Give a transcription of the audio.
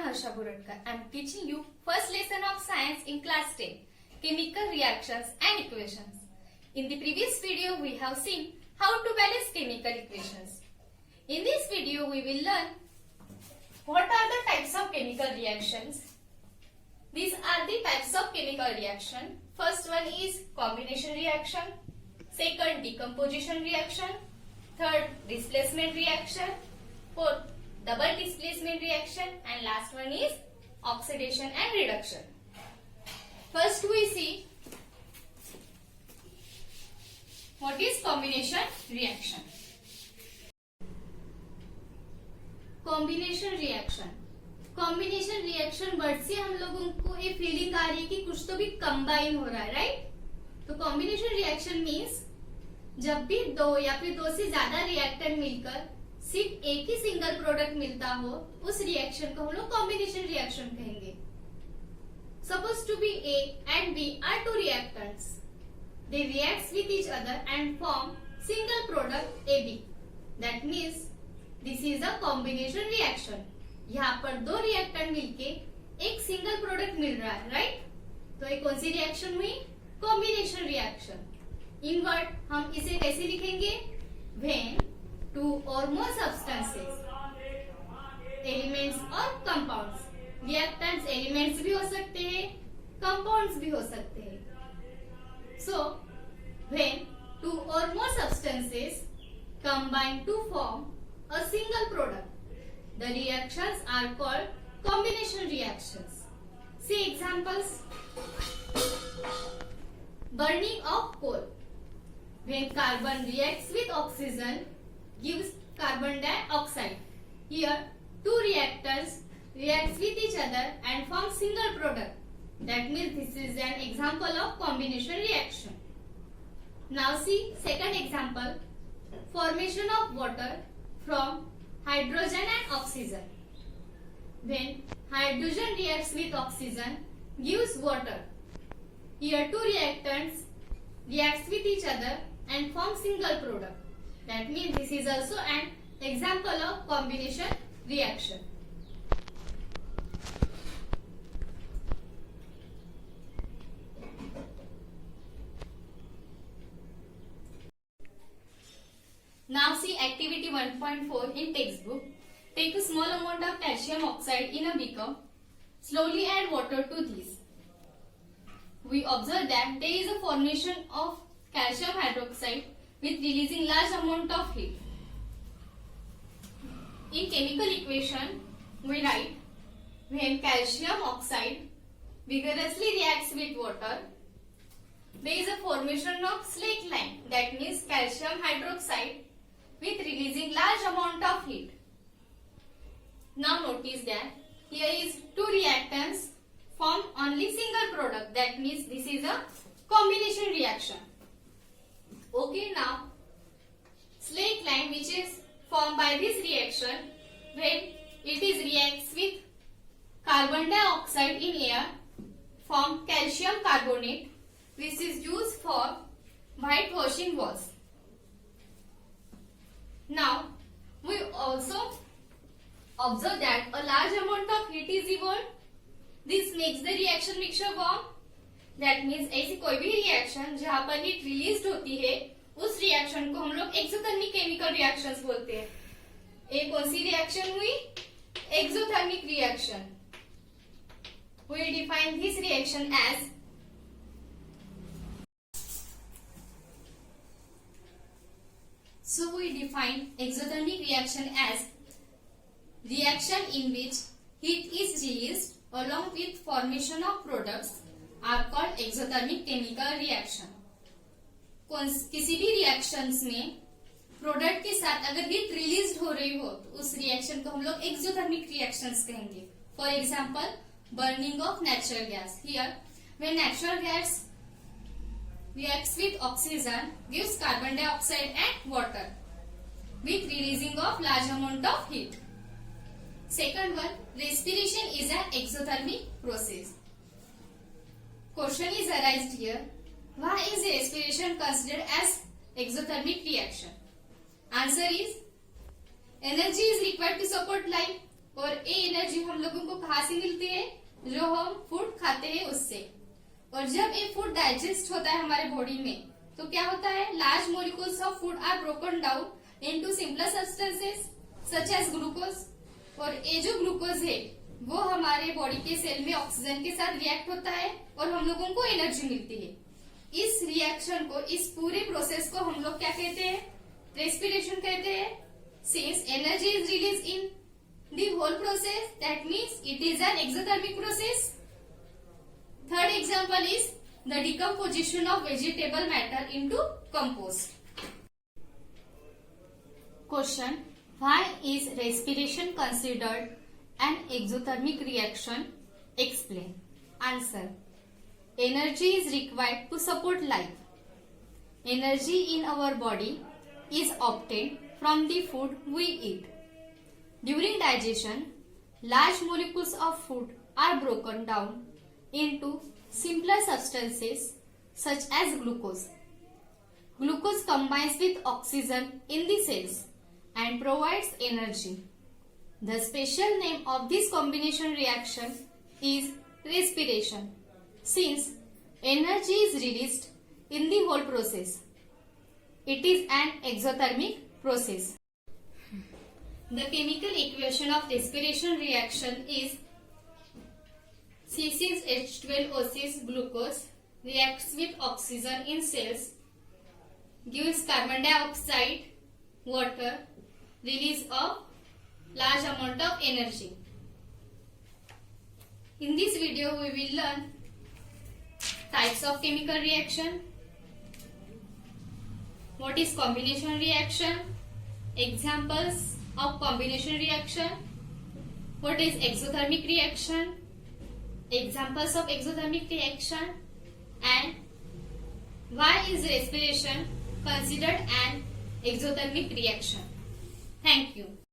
Harsha Buradkar. I am teaching you first lesson of science in class 10, chemical reactions and equations. In the previous video, we have seen how to balance chemical equations. In this video, we will learn what are the types of chemical reactions. These are the types of chemical reaction. First one is combination reaction, second decomposition reaction, third displacement reaction, fourth double displacement reaction, and last one is oxidation and reduction. First we see what is combination reaction. Combination reaction word से हम लोगों को ये feeling आ रही है कि कुछ तो भी कंबाइन हो रहा है, राइट? तो कॉम्बिनेशन रिएक्शन मीन्स जब भी दो या फिर दो से ज्यादा रिएक्टेंट मिलकर सिर्फ एक ही सिंगल प्रोडक्ट मिलता हो, उस रिएक्शन को हम लोग कॉम्बिनेशन रिएक्शन कहेंगे. Suppose to be A and B are two reactants. They react with each other and form single product A B. That means this is a combination reaction. यहाँ पर दो रिएक्टेंट मिलके एक single product मिल रहा है, right? तो ये कौन सी रिएक्शन हुई? Combination reaction. इन वर्ड हम इसे कैसे लिखेंगे? व्हेन टू और मोर सब्सटेंसेस, एलिमेंट्स और कंपाउंड्स. रिएक्टेंट्स एलिमेंट्स भी हो सकते हैं, कंपाउंड्स भी हो सकते हैं. सो व्हेन टू और more substances combine to form a single product, the reactions are called combination reactions. See examples. Burning of coal. When carbon reacts with oxygen, gives carbon dioxide. Here, two reactants reacts with each other and form single product. That means this is an example of combination reaction. Now see second example. Formation of water from hydrogen and oxygen. When hydrogen reacts with oxygen, gives water. Here two reactants reacts with each other and form single product. That means this is also an example of combination reaction. Now see activity 1.4 in textbook. Take a small amount of calcium oxide in a beaker. Slowly add water to this. We observe that there is a formation of calcium hydroxide with releasing large amount of heat. In chemical equation, we write when calcium oxide vigorously reacts with water, there is a formation of slake line. That means calcium hydroxide with releasing large amount of heat. Now notice that here is two reactants form only single product. That means this is a combination reaction. Okay, now slake line which is formed by this reaction when it is reacts with carbon dioxide in air form calcium carbonate. This is used for whitewashing walls. Now, we also observe that a large amount of heat is evolved. This makes the reaction mixture warm. That means ऐसी कोई भी reaction जहाँ पर heat release होती है, उस reaction को हम लोग एक्सोथर्मिक केमिकल रिएक्शंस बोलते हैं. एक कौन सी रिएक्शन हुई? Exothermic reaction. We define this reaction as So we define exothermic reaction as reaction in which heat is released along with formation of products are called exothermic chemical reaction. किसी भी reactions में product के साथ अगर heat release हो रही हो तो उस रिएक्शन को हम लोग एक्सोथर्मिक रिएक्शंस कहेंगे. For example burning of natural gas. Here when natural gas reacts with oxygen, gives carbon dioxide and water with releasing of large amount of heat. Second one, respiration is an exothermic process. Question is arised here. Why is respiration considered as exothermic reaction? Answer is energy is required to support life. और ये energy हम लोगों को कहाँ से मिलती है, जो हम फूड खाते हैं उससे। और जब ये फूड डाइजेस्ट होता है हमारे बॉडी में तो क्या होता है, large molecules of food are broken down into simpler substances such as glucose. और ये जो ग्लूकोज है वो हमारे बॉडी के सेल में ऑक्सीजन के साथ रिएक्ट होता है और हम लोगों को एनर्जी मिलती है। इस रिएक्शन को, इस पूरे प्रोसेस को हम लोग क्या कहते हैं, रेस्पिरेशन कहते हैं। Since energy is release in the whole process, that means it is an exothermic process. Third example is the decomposition of vegetable matter into compost. Question: why is respiration considered an exothermic reaction? Explain. Answer: energy is required to support life. Energy in our body is obtained from the food we eat. During digestion, large molecules of food are broken down into simpler substances such as glucose. Glucose combines with oxygen in the cells and provides energy. The special name of this combination reaction is respiration, since energy is released in the whole process. It is an exothermic process. The chemical equation of respiration reaction is C6H12O6 glucose reacts with oxygen in cells, gives carbon dioxide, water, release of large amount of energy. In this video we will learn types of chemical reaction, what is combination reaction, examples of combination reaction, what is exothermic reaction, examples of exothermic reaction, and why is respiration considered an exothermic reaction. Thank you.